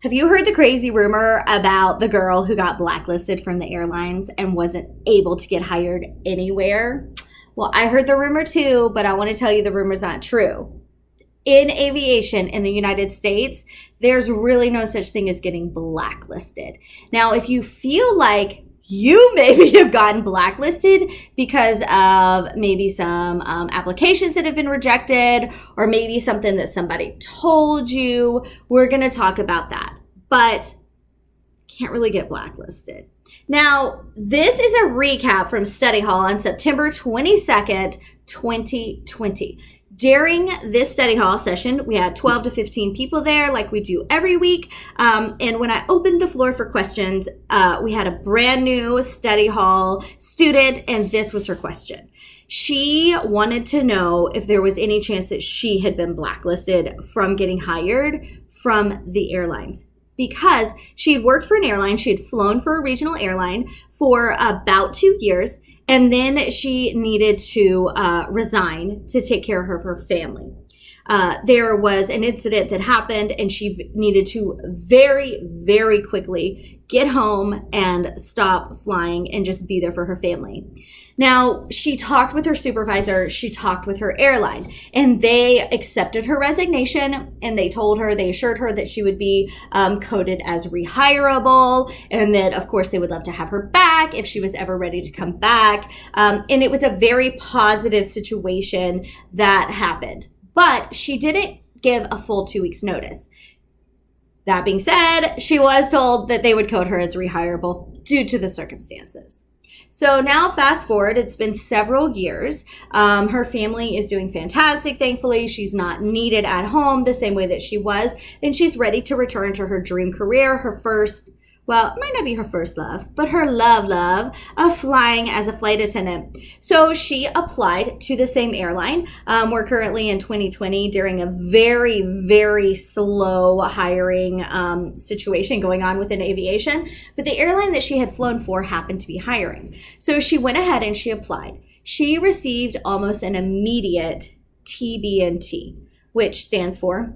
Have you heard the crazy rumor about the girl who got blacklisted from the airlines and wasn't able to get hired anywhere? Well, I heard the rumor too, but I want to tell you the rumor's not true. In aviation in the United States, there's really no such thing as getting blacklisted. Now, if you feel like you maybe have gotten blacklisted because of maybe some applications that have been rejected, or maybe something that somebody told you, we're going to talk about that. But can't really get blacklisted. Now, this is a recap from Study Hall on September 22nd, 2020. During this study hall session, we had 12 to 15 people there like we do every week. And when I opened the floor for questions, we had a brand new study hall student, and this was her question. She wanted to know if there was any chance that she had been blacklisted from getting hired from the airlines. Because she had worked for an airline, she had flown for a regional airline for about 2 years, and then she needed to resign to take care of her family. There was an incident that happened, and she needed to very, very quickly get home and stop flying and just be there for her family. Now, she talked with her supervisor, she talked with her airline, and they accepted her resignation, and they assured her that she would be coded as rehireable, and that, of course, they would love to have her back if she was ever ready to come back. And it was a very positive situation that happened. But she didn't give a full 2 weeks notice. That being said, she was told that they would code her as rehireable due to the circumstances. So now fast forward, it's been several years. Her family is doing fantastic, thankfully. She's not needed at home the same way that she was, and she's ready to return to her dream career, it might not be her first love, but her love of flying as a flight attendant. So she applied to the same airline. We're currently in 2020 during a very, very slow hiring situation going on within aviation. But the airline that she had flown for happened to be hiring. So she went ahead and she applied. She received almost an immediate TBNT, which stands for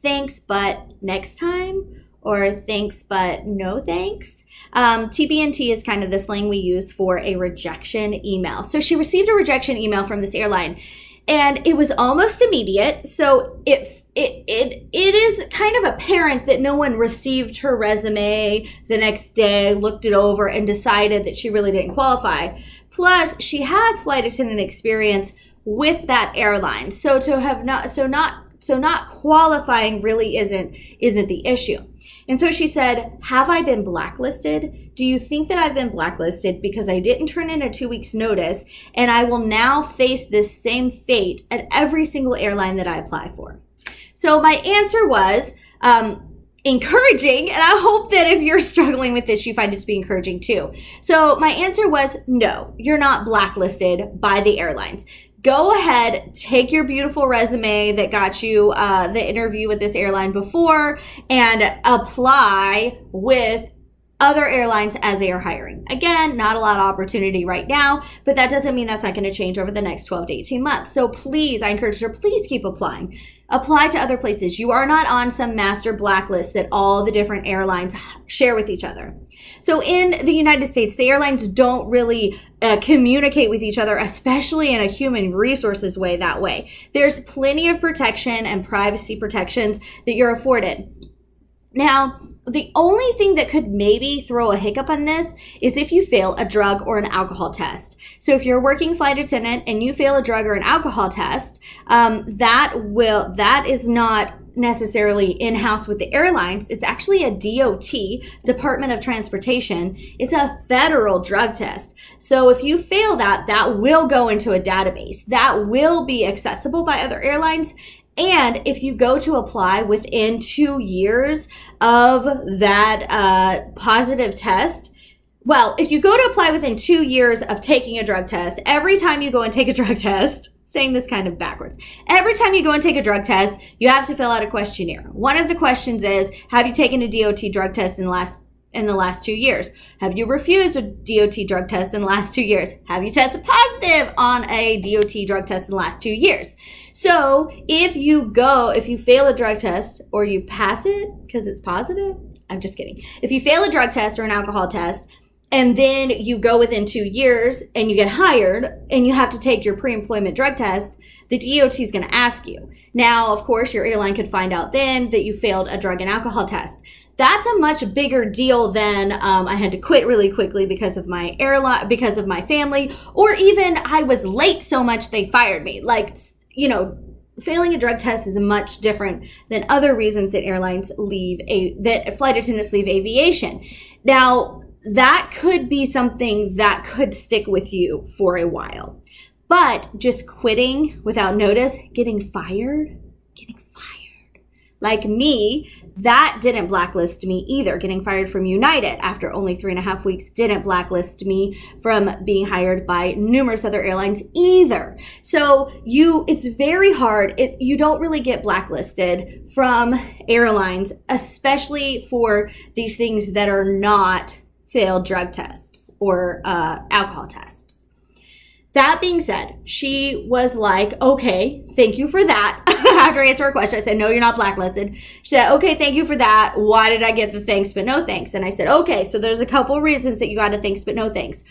thanks, but next time, or thanks, but no thanks. TBNT is kind of the slang we use for a rejection email. So she received a rejection email from this airline, and it was almost immediate. So it is kind of apparent that no one received her resume the next day, looked it over, and decided that she really didn't qualify. Plus, she has flight attendant experience with that airline. So not qualifying really isn't the issue. And so she said, have I been blacklisted? Do you think that I've been blacklisted because I didn't turn in a 2 weeks notice, and I will now face this same fate at every single airline that I apply for? So my answer was encouraging, and I hope that if you're struggling with this, you find it to be encouraging too. So my answer was no, you're not blacklisted by the airlines. Go ahead, take your beautiful resume that got you the interview with this airline before, and apply with other airlines as they are hiring. Again, not a lot of opportunity right now, but that doesn't mean that's not going to change over the next 12 to 18 months. So please, I encourage you to please keep applying. Apply to other places. You are not on some master blacklist that all the different airlines share with each other. So in the United States, the airlines don't really communicate with each other, especially in a human resources way that way. There's plenty of protection and privacy protections that you're afforded. Now, the only thing that could maybe throw a hiccup on this is if you fail a drug or an alcohol test. So if you're a working flight attendant and you fail a drug or an alcohol test, that is not necessarily in-house with the airlines. It's actually a DOT, Department of Transportation. It's a federal drug test. So if you fail that will go into a database. That will be accessible by other airlines. And if you go to apply within 2 years of that positive test, if you go to apply within 2 years of taking a drug test, every time you go and take a drug test, saying this kind of backwards, every time you go and take a drug test, you have to fill out a questionnaire. One of the questions is, have you taken a DOT drug test in the last in the last 2 years? Have you refused a DOT drug test in the last 2 years? Have you tested positive on a DOT drug test in the last 2 years? So if you fail a drug test or you pass it because it's positive, I'm just kidding. If you fail a drug test or an alcohol test, and then you go within 2 years and you get hired and you have to take your pre-employment drug test, the DOT is going to ask you. Now, of course, your airline could find out then that you failed a drug and alcohol test. That's a much bigger deal than I had to quit really quickly because of my airline, because of my family, or even I was late so much they fired me. Like, you know, failing a drug test is much different than other reasons that that flight attendants leave aviation. Now, that could be something that could stick with you for a while. But just quitting without notice, getting fired, like me, that didn't blacklist me either. Getting fired from United after only 3.5 weeks didn't blacklist me from being hired by numerous other airlines either. So it's very hard. You don't really get blacklisted from airlines, especially for these things that are not failed drug tests or alcohol tests. That being said, she was like, okay, thank you for that. After I answered her question, I said, no, you're not blacklisted. She said, okay, thank you for that. Why did I get the thanks but no thanks? And I said, okay, so there's a couple reasons that you got a thanks but no thanks.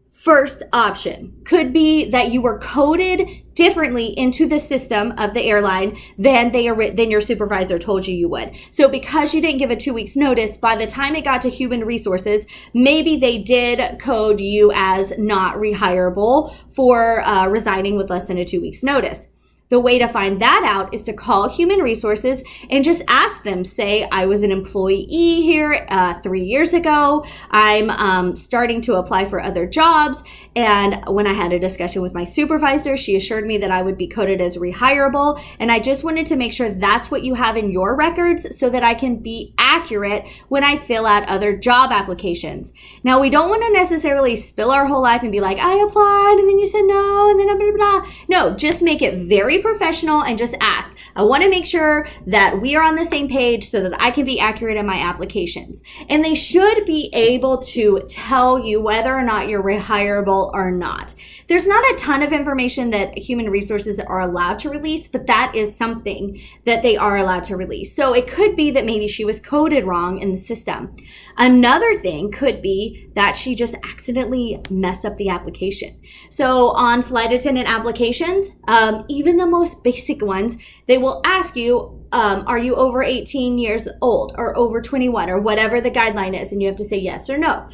First option could be that you were coded differently into the system of the airline than your supervisor told you would. So because you didn't give a 2 weeks notice, by the time it got to human resources, maybe they did code you as not rehireable for resigning with less than a 2 weeks notice. The way to find that out is to call human resources and just ask them, say, I was an employee here 3 years ago. I'm starting to apply for other jobs. And when I had a discussion with my supervisor, she assured me that I would be coded as rehireable. And I just wanted to make sure that's what you have in your records so that I can be accurate when I fill out other job applications. Now, we don't want to necessarily spill our whole life and be like, I applied and then you said no and then blah, blah, blah. No, just make it very professional and just ask. I want to make sure that we are on the same page so that I can be accurate in my applications. And they should be able to tell you whether or not you're rehireable or not. There's not a ton of information that human resources are allowed to release, but that is something that they are allowed to release. So it could be that maybe she was coded wrong in the system. Another thing could be that she just accidentally messed up the application. So on flight attendant applications, even the most basic ones, they will ask you, are you over 18 years old or over 21 or whatever the guideline is? And you have to say yes or no.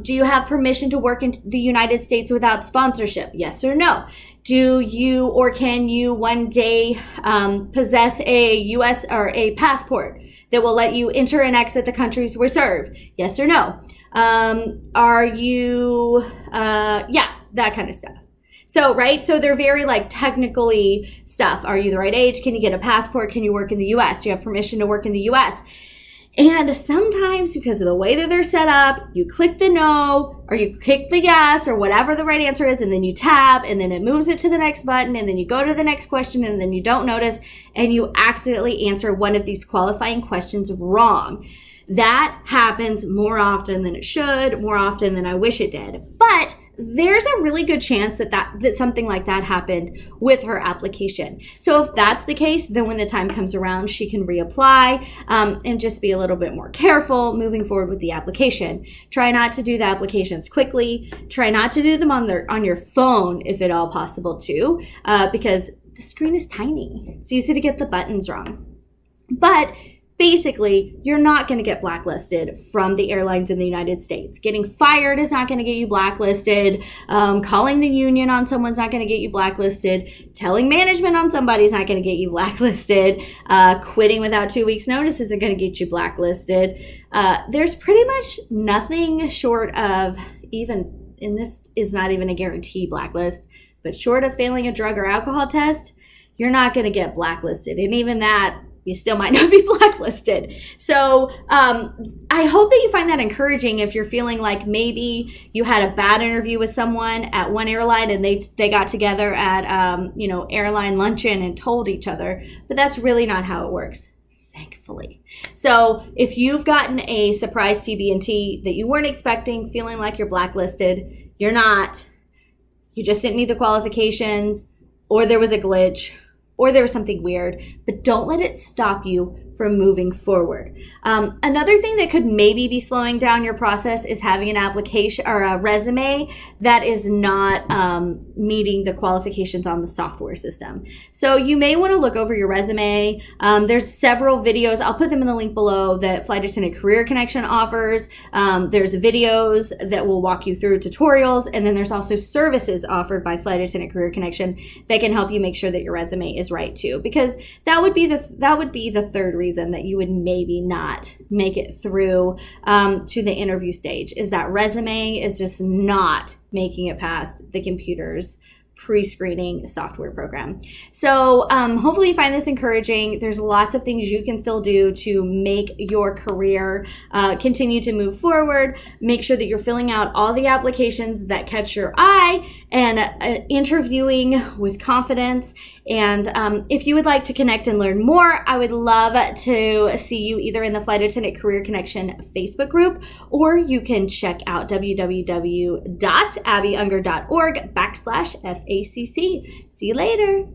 Do you have permission to work in the United States without sponsorship? Yes or no. Do you or can you one day possess a U.S. or a passport that will let you enter and exit the countries we serve? Yes or no. Are you, that kind of stuff. So, right? So they're very like technically stuff. Are you the right age? Can you get a passport? Can you work in the U.S.? Do you have permission to work in the U.S.? And sometimes because of the way that they're set up, you click the no or you click the yes or whatever the right answer is, and then you tab and then it moves it to the next button and then you go to the next question and then you don't notice and you accidentally answer one of these qualifying questions wrong. That happens more often than it should, more often than I wish it did. But there's a really good chance that something like that happened with her application. So if that's the case, then when the time comes around, she can reapply and just be a little bit more careful moving forward with the application. Try not to do the applications quickly. Try not to do them on your phone if at all possible too, because the screen is tiny. It's easy to get the buttons wrong. But basically, you're not going to get blacklisted from the airlines in the United States. Getting fired is not going to get you blacklisted. Calling the union on someone's not going to get you blacklisted. Telling management on somebody's not going to get you blacklisted. Quitting without 2 weeks notice isn't going to get you blacklisted. There's pretty much nothing short of and this is not even a guarantee blacklist, but short of failing a drug or alcohol test, you're not going to get blacklisted. And even that, you still might not be blacklisted. So I hope that you find that encouraging if you're feeling like maybe you had a bad interview with someone at one airline and they got together at airline luncheon and told each other, but that's really not how it works. thankfully. So if you've gotten a surprise TB&T that you weren't expecting, feeling like you're blacklisted, you're not. You just didn't meet the qualifications, or there was a glitch, or there was something weird, but don't let it stop you from moving forward. Another thing that could maybe be slowing down your process is having an application or a resume that is not meeting the qualifications on the software system. So you may want to look over your resume. There's several videos. I'll put them in the link below that Flight Attendant Career Connection offers. There's videos that will walk you through tutorials, and then there's also services offered by Flight Attendant Career Connection that can help you make sure that your resume is right too, because that would be the third reason that you would maybe not make it through to the interview stage, is that resume is just not making it past the computer's pre-screening software program. So hopefully you find this encouraging. There's lots of things you can still do to make your career continue to move forward. Make sure that you're filling out all the applications that catch your eye and interviewing with confidence. And if you would like to connect and learn more, I would love to see you either in the Flight Attendant Career Connection Facebook group, or you can check out www.abbieunger.org/FACC. See you later.